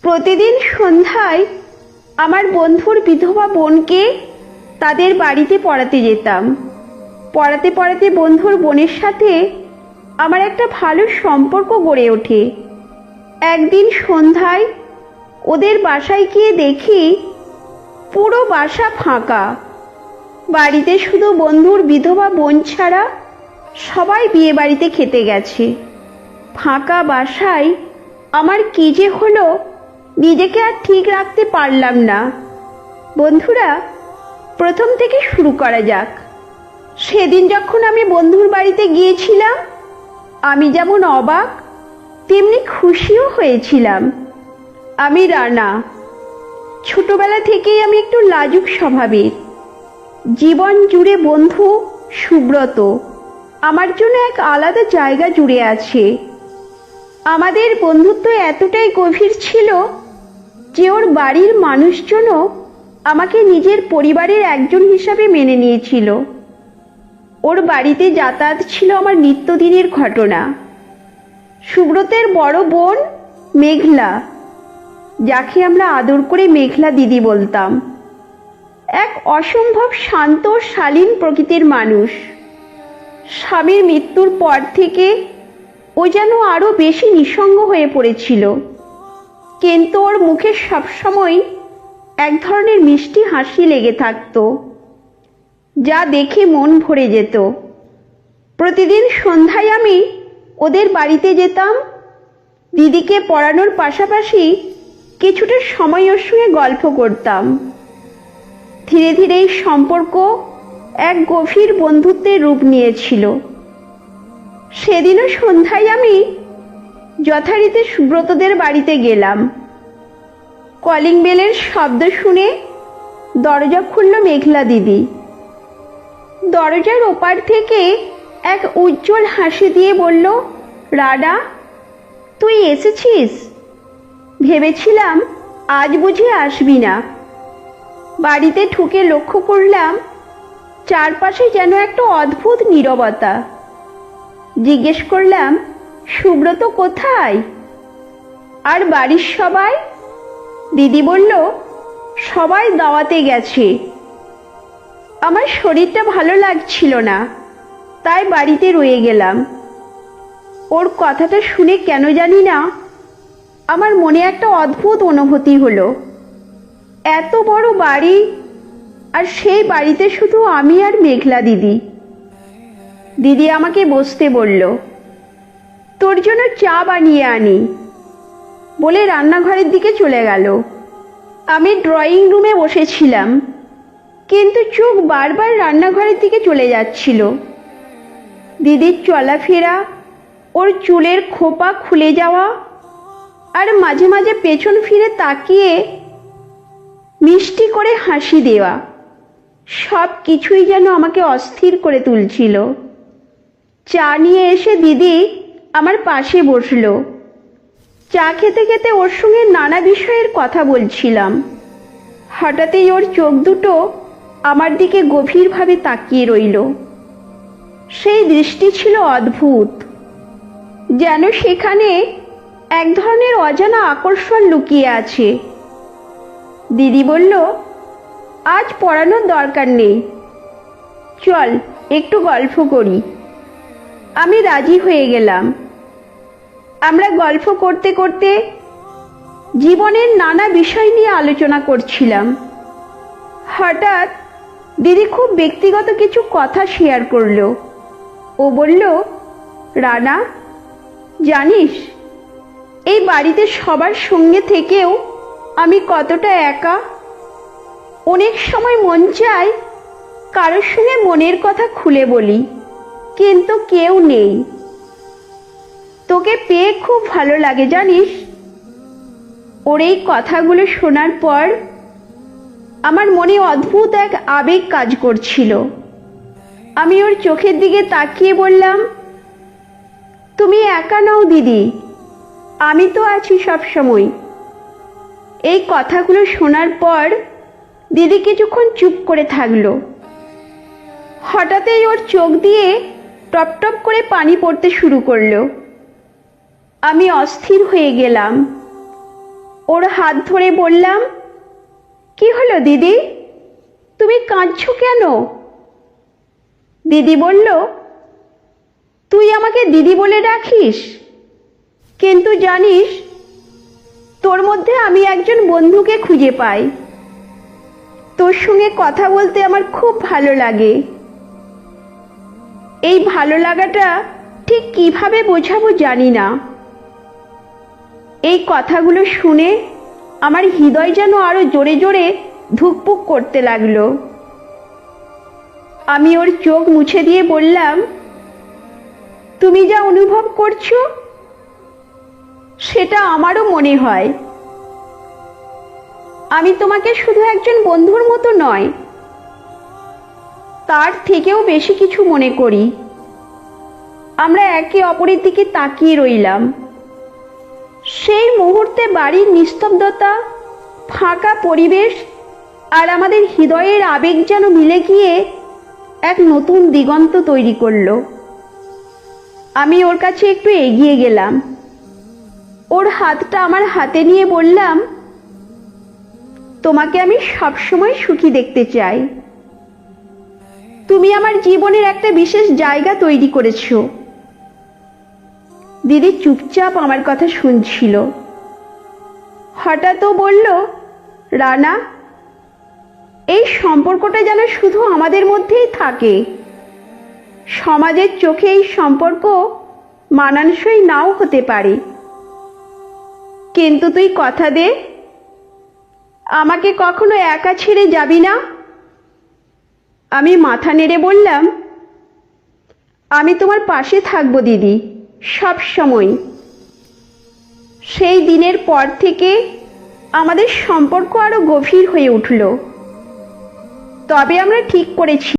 প্রতিদিন সন্ধ্যায় আমার বন্ধুর বিধবা বোনকে তাদের বাড়িতে পড়াতে যেতাম। পড়াতে পড়াতে বন্ধুর বোনের সাথে আমার একটা ভালো সম্পর্ক গড়ে ওঠে। একদিন সন্ধ্যায় ওদের বাসায় গিয়ে দেখি পুরো বাসা ফাঁকা। বাড়িতে শুধু বন্ধুর বিধবা বোন ছাড়া সবাই বিয়ে বাড়িতে খেতে গেছে। ফাঁকা বাসায় আমার কি যে হলো নিজেকে আর ঠিক রাখতে পারলাম না। বন্ধুরা, প্রথম থেকে শুরু করা যাক। সেদিন যখন আমি বন্ধুর বাড়িতে গিয়েছিলাম, আমি যেমন অবাক তেমনি খুশিও হয়েছিলাম। আমি রানা। ছোটবেলা থেকেই আমি একটু লাজুক স্বভাবের। জীবন জুড়ে বন্ধু সুব্রত আমার জন্য এক আলাদা জায়গা জুড়ে আছে। আমাদের বন্ধুত্ব এতটাই গভীর ছিল যে ওর বাড়ির মানুষজনও আমাকে নিজের পরিবারের একজন হিসাবে মেনে নিয়েছিল। ওর বাড়িতে যাতায়াত ছিল আমার নিত্যদিনের ঘটনা। সুব্রতের বড় বোন মেঘলা, যাকে আমরা আদর করে মেঘলা দিদি বলতাম, এক অসম্ভব শান্ত শালীন প্রকৃতির মানুষ। স্বামীর মৃত্যুর পর থেকে ও যেন আরো বেশি নিঃসঙ্গ হয়ে পড়েছিল, কিন্তু ওর মুখে সবসময় এক ধরনের মিষ্টি হাসি লেগে থাকতো, যা দেখে মন ভরে যেত। প্রতিদিন সন্ধ্যায় আমি ওদের বাড়িতে যেতাম। দিদিকে পড়ানোর পাশাপাশি কিছুটা সময় ওর সঙ্গে গল্প করতাম। ধীরে ধীরে এই সম্পর্ক এক গভীর বন্ধুত্বের রূপ নিয়েছিল। সেদিনও সন্ধ্যায় আমি যথারীতি সুব্রতদের বাড়িতে গেলাম। কলিং বেলের শব্দ শুনে দরজা খুলল মেঘলা দিদি। দরজার ওপার থেকে এক উজ্জ্বল হাসি দিয়ে বলল, রাডা, তুই এসেছিস? ভেবেছিলাম আজ বুঝি আসবি না। বাড়িতে ঢুকে লক্ষ্য করলাম চারপাশে যেন একটা অদ্ভুত নীরবতা। জিজ্ঞেস করলাম, সুব্রত কোথায়? আর বাড়ির সবাই? দিদি বলল, সবাই দাওয়াতে গেছে। আমার শরীরটা ভালো লাগছিল না, তাই বাড়িতে রয়ে গেলাম। ওর কথাটা শুনে কেন জানি না আমার মনে একটা অদ্ভুত অনুভূতি হলো। এত বড় বাড়ি, আর সেই বাড়িতে শুধু আমি আর মেঘলা দিদি। দিদি আমাকে বসতে বলল, তোর জন্য চা বানিয়ে আনি বলে রান্নাঘরের দিকে চলে গেল। আমি ড্রয়িং রুমে বসেছিলাম, কিন্তু চোখ বারবার রান্নাঘরের দিকে চলে যাচ্ছিল। দিদির চলাফেরা, ওর চুলের খোপা খুলে যাওয়া, আর মাঝে মাঝে পেছন ফিরে তাকিয়ে মিষ্টি করে হাসি দেওয়া, সব কিছুই যেন আমাকে অস্থির করে তুলছিল। চা নিয়ে এসে দিদি আমার পাশে বসলো। চা খেতে খেতে ওর সঙ্গে নানা বিষয়ের কথা বলছিলাম। হঠাৎই ওর চোখ দুটো আমার দিকে গভীরভাবে তাকিয়ে রইল। সেই দৃষ্টি ছিল অদ্ভুত, যেন সেখানে এক ধরনের অজানা আকর্ষণ লুকিয়ে আছে। দিদি বলল, আজ পড়ানোর দরকার নেই, চল একটু গল্প করি। আমি রাজি হয়ে গেলাম। আমরা গল্প করতে করতে জীবনের নানা বিষয় নিয়ে আলোচনা করছিলাম। হঠাৎ দিদি খুব ব্যক্তিগত কিছু কথা শেয়ার করলো। ও বলল, রানা, জানিস এই বাড়িতে সবার সঙ্গে থেকেও আমি কতটা একা। অনেক সময় মন চায় কারোর সঙ্গে মনের কথা খুলে বলি, কিন্তু কেউ নেই। তোকে পেয়ে খুব ভালো লাগে জানিস। ওর এই কথাগুলো শোনার পর আমার মনে অদ্ভুত এক আবেগ কাজ করছিল। আমি ওর চোখের দিকে তাকিয়ে বললাম, তুমি একা নও দিদি, আমি তো আছি সব সময়। এই কথাগুলো শোনার পর দিদি কিছুক্ষণ চুপ করে থাকলো। হঠাৎই ওর চোখ দিয়ে টপ টপ করে পানি পড়তে শুরু করলো। আমি অস্থির হয়ে গেলাম। ওর হাত ধরে বললাম, কি হলো দিদি, তুমি কাঁদছো কেন? দিদি বলল, তুই আমাকে দিদি বলে ডাকিস, কিন্তু জানিস তোর মধ্যে আমি একজন বন্ধুকে খুঁজে পাই। তোর সঙ্গে কথা বলতে আমার খুব ভালো লাগে। এই ভালো লাগাটা ঠিক কিভাবে বোঝাবো জানি না। এই কথাগুলো শুনে আমার হৃদয় যেন আরো জোরে জোরে ধুকপুক করতে লাগলো। আমি ওর চোখ মুছে দিয়ে বললাম, তুমি যা অনুভব করছো সেটা আমারও মনে হয়। আমি তোমাকে শুধু একজন বন্ধুর মতো নয়, তার থেকেও বেশি কিছু মনে করি। আমরা একে অপরের দিকে তাকিয়ে রইলাম। সেই মুহূর্তে বাড়ির নিস্তব্ধতা, ফাঁকা পরিবেশ আর আমাদের হৃদয়ের আবেগ যেন মিলে গিয়ে এক নতুন দিগন্ত তৈরি করলো। আমি ওর কাছে একটু এগিয়ে গেলাম, ওর হাতটা আমার হাতে নিয়ে বললাম, তোমাকে আমি সবসময় সুখী দেখতে চাই। তুমি আমার জীবনের একটা বিশেষ জায়গা তৈরি করেছো। দিদি চুপচাপ আমার কথা শুনছিল। হঠাৎ ও বলল, রানা, এই সম্পর্কটা যেন শুধু আমাদের মধ্যেই থাকে। সমাজের চোখে এই সম্পর্ক মানানসই নাও হতে পারে, কিন্তু তুই কথা দে আমাকে কখনো একা ছেড়ে যাবি না। আমি মাথা নেড়ে বললাম, আমি তোমার পাশে থাকবো দিদি, সব সময়। সেই দিনের পর থেকে আমাদের সম্পর্ক আরো গভীর হয়ে উঠল। তবে আমরা ঠিক করেছি